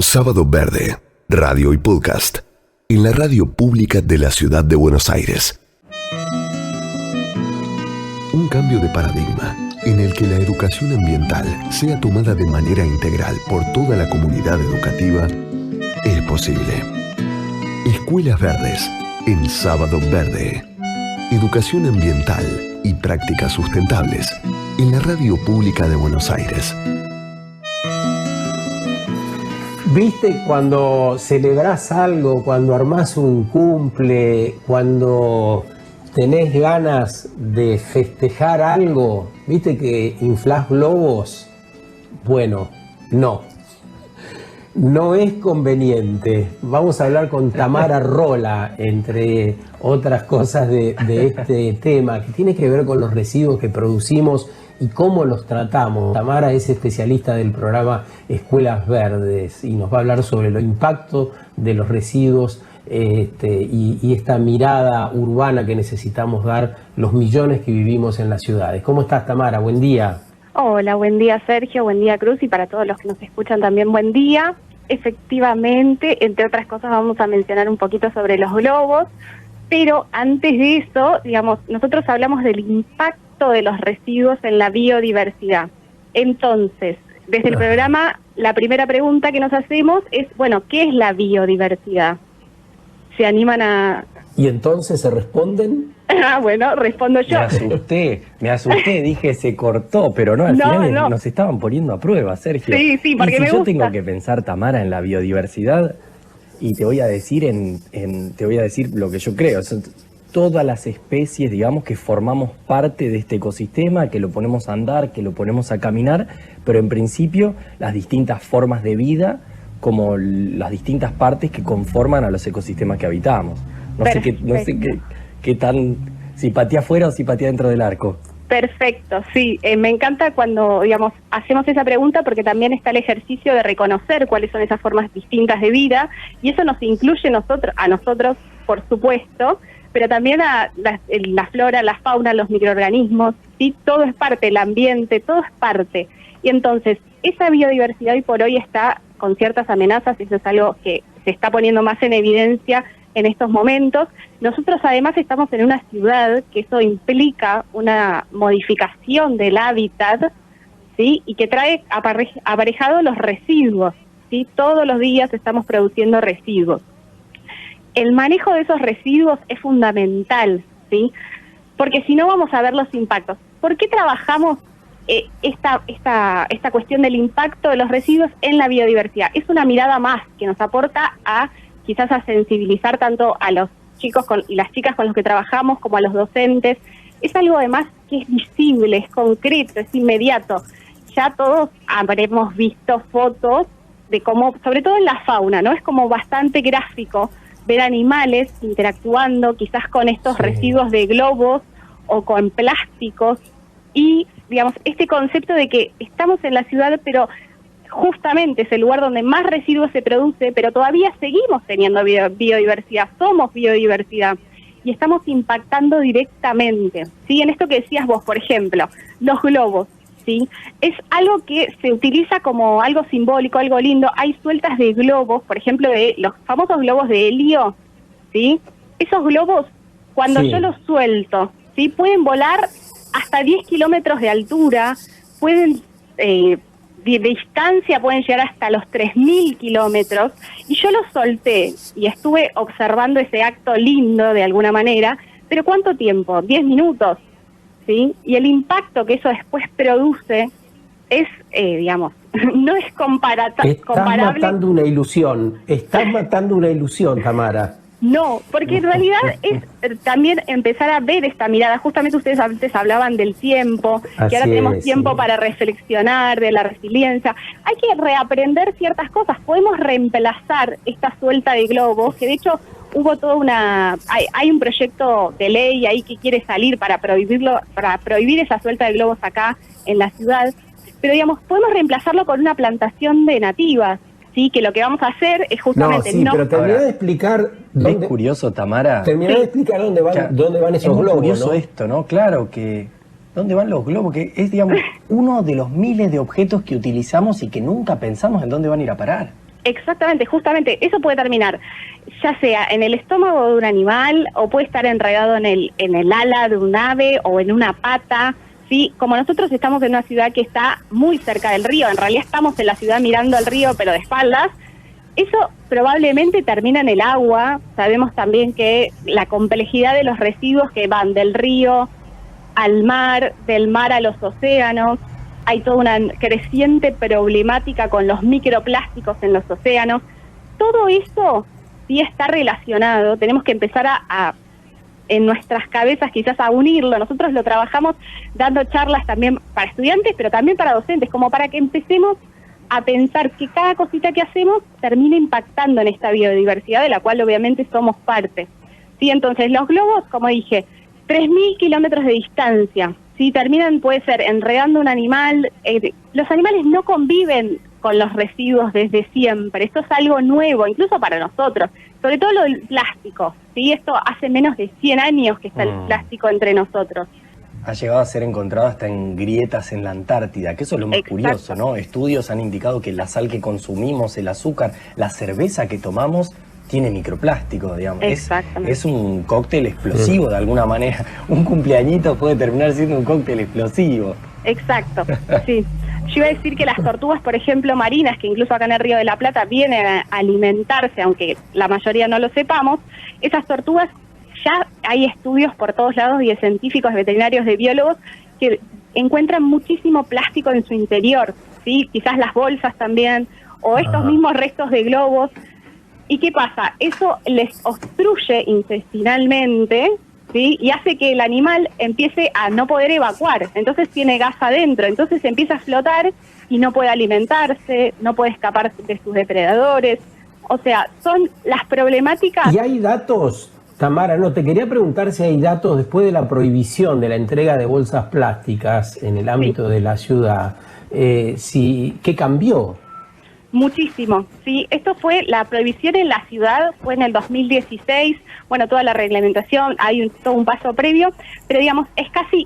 Sábado Verde, radio y podcast, en la radio pública de la ciudad de Buenos Aires. Un cambio de paradigma en el que la educación ambiental sea tomada de manera integral por toda la comunidad educativa es posible. Escuelas Verdes en Sábado Verde. Educación ambiental y prácticas sustentables en la radio pública de Buenos Aires. ¿Viste cuando celebrás algo, cuando armás un cumple, cuando tenés ganas de festejar algo? ¿Viste que inflás globos? Bueno, no es conveniente. Vamos a hablar con Tamara Rola, entre otras cosas de este tema, que tiene que ver con los residuos que producimos y cómo los tratamos. Tamara es especialista del programa Escuelas Verdes y nos va a hablar sobre el impacto de los residuos y esta mirada urbana que necesitamos dar los millones que vivimos en las ciudades. ¿Cómo estás, Tamara? Buen día. Hola, buen día Sergio, buen día Cruz, y para todos los que nos escuchan también buen día. Efectivamente, entre otras cosas vamos a mencionar un poquito sobre los globos, pero antes de eso, digamos, nosotros hablamos del impacto de los residuos en la biodiversidad. Entonces, desde el programa, la primera pregunta que nos hacemos es, bueno, ¿qué es la biodiversidad? ¿Se animan a...? ¿Y entonces se responden? Bueno, respondo yo. Me asusté, dije se cortó, pero no, al final nos estaban poniendo a prueba, Sergio. Sí, porque me gusta. Yo tengo que pensar, Tamara, en la biodiversidad, y te voy a decir te voy a decir lo que yo creo. Son todas las especies, digamos, que formamos parte de este ecosistema, que lo ponemos a andar, que lo ponemos a caminar, pero en principio las distintas formas de vida, como las distintas partes que conforman a los ecosistemas que habitamos. No sé qué tan, si patea afuera o si patea dentro del arco. Perfecto, sí. Me encanta cuando, digamos, hacemos esa pregunta porque también está el ejercicio de reconocer cuáles son esas formas distintas de vida y eso nos incluye a nosotros, por supuesto, pero también a la flora, la fauna, los microorganismos, ¿sí? Todo es parte, el ambiente, todo es parte. Y entonces, esa biodiversidad hoy por hoy está con ciertas amenazas, eso es algo que se está poniendo más en evidencia en estos momentos. Nosotros además estamos en una ciudad que eso implica una modificación del hábitat, ¿sí? Y que trae aparejado los residuos, ¿sí? Todos los días estamos produciendo residuos. El manejo de esos residuos es fundamental, ¿sí? Porque si no vamos a ver los impactos. ¿Por qué trabajamos esta cuestión del impacto de los residuos en la biodiversidad? Es una mirada más que nos aporta quizás a sensibilizar tanto a los chicos y las chicas con los que trabajamos como a los docentes. Es algo además que es visible, es concreto, es inmediato. Ya todos habremos visto fotos de cómo, sobre todo en la fauna, ¿no? Es como bastante gráfico ver animales interactuando quizás con estos residuos de globos o con plásticos y, digamos, este concepto de que estamos en la ciudad, pero justamente es el lugar donde más residuos se produce, pero todavía seguimos teniendo biodiversidad, somos biodiversidad y estamos impactando directamente, ¿sí? En esto que decías vos, por ejemplo, los globos, ¿sí? Es algo que se utiliza como algo simbólico, algo lindo. Hay sueltas de globos, por ejemplo, de los famosos globos de helio, ¿sí? Esos globos, cuando yo los suelto, ¿sí? Pueden volar hasta 10 kilómetros de altura, pueden... de distancia pueden llegar hasta los 3.000 kilómetros, y yo los solté y estuve observando ese acto lindo de alguna manera, pero ¿cuánto tiempo? 10 minutos, ¿sí? Y el impacto que eso después produce es, digamos, no es comparable. Estás matando una ilusión, Tamara. No, porque en realidad es también empezar a ver esta mirada. Justamente ustedes antes hablaban del tiempo, que ahora tenemos tiempo para reflexionar, de la resiliencia. Hay que reaprender ciertas cosas. Podemos reemplazar esta suelta de globos, que de hecho hubo toda hay un proyecto de ley ahí que quiere salir para prohibir esa suelta de globos acá en la ciudad. Pero digamos, podemos reemplazarlo con una plantación de nativas. Sí, que lo que vamos a hacer es justamente... pero terminá de explicar... ¿Es curioso, Tamara? Terminá de explicar dónde van esos globos, curioso, ¿no? Esto, ¿no? Claro que... ¿Dónde van los globos? Que es, digamos, uno de los miles de objetos que utilizamos y que nunca pensamos en dónde van a ir a parar. Exactamente, justamente, eso puede terminar ya sea en el estómago de un animal o puede estar enredado en el ala de un ave o en una pata, ¿sí? Como nosotros estamos en una ciudad que está muy cerca del río, en realidad estamos en la ciudad mirando al río pero de espaldas, eso probablemente termina en el agua. Sabemos también que la complejidad de los residuos que van del río al mar, del mar a los océanos, hay toda una creciente problemática con los microplásticos en los océanos. Todo eso sí está relacionado, tenemos que empezar en nuestras cabezas quizás a unirlo. Nosotros lo trabajamos dando charlas también para estudiantes, pero también para docentes, como para que empecemos a pensar que cada cosita que hacemos termina impactando en esta biodiversidad de la cual obviamente somos parte. Sí, entonces los globos, como dije, 3.000 kilómetros de distancia, ¿sí? Terminan, puede ser, enredando un animal. Los animales no conviven con los residuos desde siempre, esto es algo nuevo, incluso para nosotros, sobre todo lo del plástico, ¿sí? Esto hace menos de 100 años que está el plástico entre nosotros. Ha llegado a ser encontrado hasta en grietas en la Antártida, que eso es lo más curioso, ¿no? Estudios han indicado que la sal que consumimos, el azúcar, la cerveza que tomamos, tiene microplástico, digamos. Es un cóctel explosivo de alguna manera. Un cumpleañito puede terminar siendo un cóctel explosivo. Exacto, sí. Yo iba a decir que las tortugas, por ejemplo, marinas, que incluso acá en el Río de la Plata vienen a alimentarse, aunque la mayoría no lo sepamos, esas tortugas ya hay estudios por todos lados y de científicos, de veterinarios, de biólogos, que encuentran muchísimo plástico en su interior, ¿sí? Quizás las bolsas también, o estos mismos restos de globos. ¿Y qué pasa? Eso les obstruye intestinalmente, ¿sí? Y hace que el animal empiece a no poder evacuar, entonces tiene gas adentro, entonces empieza a flotar y no puede alimentarse, no puede escapar de sus depredadores. O sea, son las problemáticas. ¿Y hay datos, Tamara? No, te quería preguntar si hay datos después de la prohibición de la entrega de bolsas plásticas en el ámbito de la ciudad. ¿Qué cambió? Muchísimo, sí. Esto fue, la prohibición en la ciudad fue en el 2016, bueno, toda la reglamentación, hay todo un paso previo, pero digamos,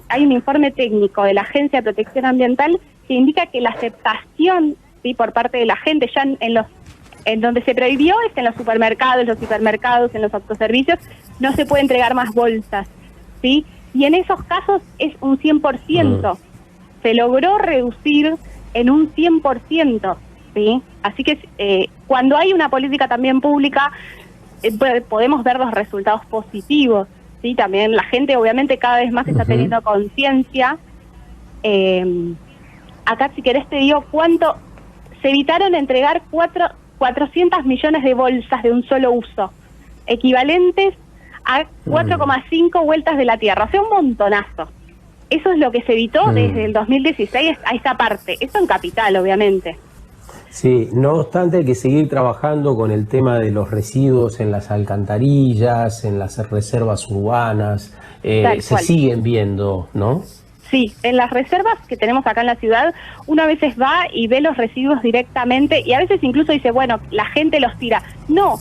hay un informe técnico de la Agencia de Protección Ambiental que indica que la aceptación, ¿sí?, por parte de la gente, ya en donde se prohibió es en los supermercados, en los autoservicios, no se puede entregar más bolsas, ¿sí? Y en esos casos es un 100%, se logró reducir en un 100%. ¿Sí? Así que cuando hay una política también pública, podemos ver los resultados positivos, ¿sí? También la gente obviamente cada vez más está teniendo conciencia. Acá si querés te digo cuánto se evitaron entregar 400 millones de bolsas de un solo uso, equivalentes a 4,5 vueltas de la Tierra, o sea, un montonazo. Eso es lo que se evitó desde el 2016 a esa parte, eso en capital obviamente. Sí, no obstante hay que seguir trabajando con el tema de los residuos en las alcantarillas, en las reservas urbanas, se siguen viendo, ¿no? Sí, en las reservas que tenemos acá en la ciudad, uno a veces va y ve los residuos directamente y a veces incluso dice, bueno, la gente los tira. No,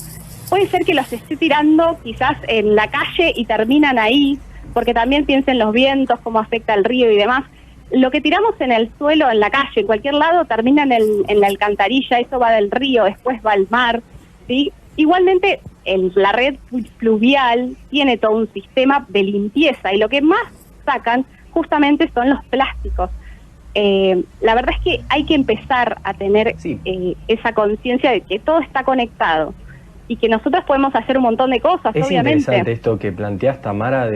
puede ser que los esté tirando quizás en la calle y terminan ahí, porque también piensen los vientos, cómo afecta el río y demás. Lo que tiramos en el suelo, en la calle, en cualquier lado, termina en la alcantarilla, eso va del río, después va al mar, ¿sí? Igualmente, la red fluvial tiene todo un sistema de limpieza y lo que más sacan justamente son los plásticos. La verdad es que hay que empezar a tener esa conciencia de que todo está conectado y que nosotros podemos hacer un montón de cosas, obviamente. Es interesante esto que planteás, Tamara,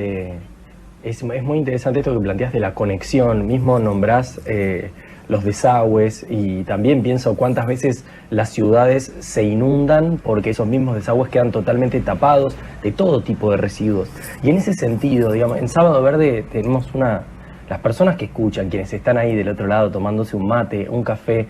es muy interesante esto que planteas de la conexión. Mismo nombrás los desagües y también pienso cuántas veces las ciudades se inundan porque esos mismos desagües quedan totalmente tapados de todo tipo de residuos. Y en ese sentido, digamos, en Sábado Verde tenemos las personas que escuchan, quienes están ahí del otro lado tomándose un mate, un café,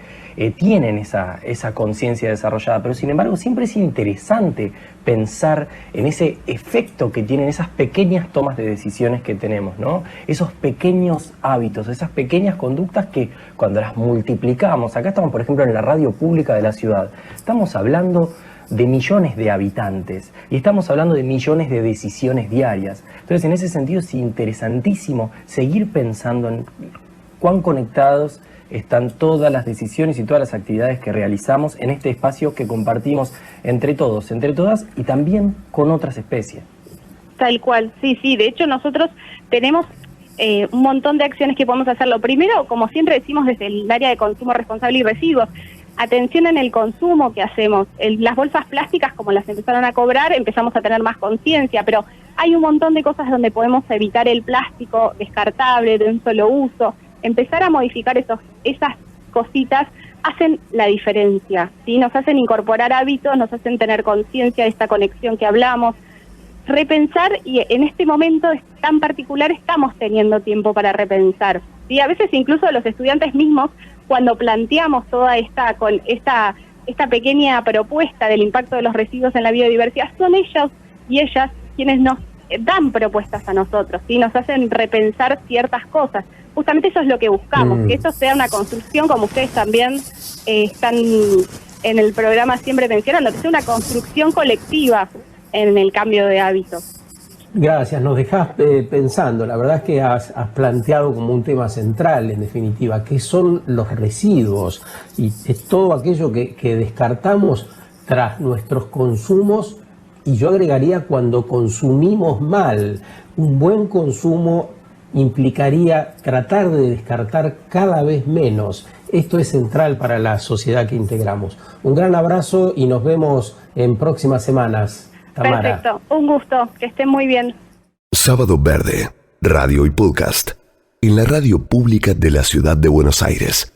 tienen esa conciencia desarrollada, pero sin embargo siempre es interesante pensar en ese efecto que tienen esas pequeñas tomas de decisiones que tenemos, ¿no? Esos pequeños hábitos, esas pequeñas conductas que cuando las multiplicamos, acá estamos por ejemplo en la radio pública de la ciudad, estamos hablando de millones de habitantes y estamos hablando de millones de decisiones diarias. Entonces, en ese sentido es interesantísimo seguir pensando en cuán conectados están todas las decisiones y todas las actividades que realizamos en este espacio que compartimos entre todos, entre todas y también con otras especies. Tal cual, sí, de hecho nosotros tenemos un montón de acciones que podemos hacer. Lo primero, como siempre decimos desde el área de consumo responsable y residuos, atención en el consumo que hacemos. Las bolsas plásticas, como las empezaron a cobrar, empezamos a tener más conciencia, pero hay un montón de cosas donde podemos evitar el plástico descartable, de un solo uso. Empezar a modificar esas cositas hacen la diferencia, ¿sí? Nos hacen incorporar hábitos, nos hacen tener conciencia de esta conexión que hablamos, repensar, y en este momento tan particular estamos teniendo tiempo para repensar, ¿sí? A veces incluso los estudiantes mismos, cuando planteamos toda esta pequeña propuesta del impacto de los residuos en la biodiversidad, son ellos y ellas quienes nos dan propuestas a nosotros, ¿sí? Nos hacen repensar ciertas cosas. Justamente eso es lo que buscamos, que esto sea una construcción, como ustedes también están en el programa siempre mencionando, que sea una construcción colectiva en el cambio de hábitos. Gracias, nos dejás pensando. La verdad es que has planteado como un tema central, en definitiva, qué son los residuos y es todo aquello que descartamos tras nuestros consumos, y yo agregaría cuando consumimos mal. Un buen consumo implicaría tratar de descartar cada vez menos. Esto es central para la sociedad que integramos. Un gran abrazo y nos vemos en próximas semanas, Tamara. Perfecto, un gusto, que estén muy bien. Sábado Verde, radio y podcast, en la radio pública de la ciudad de Buenos Aires.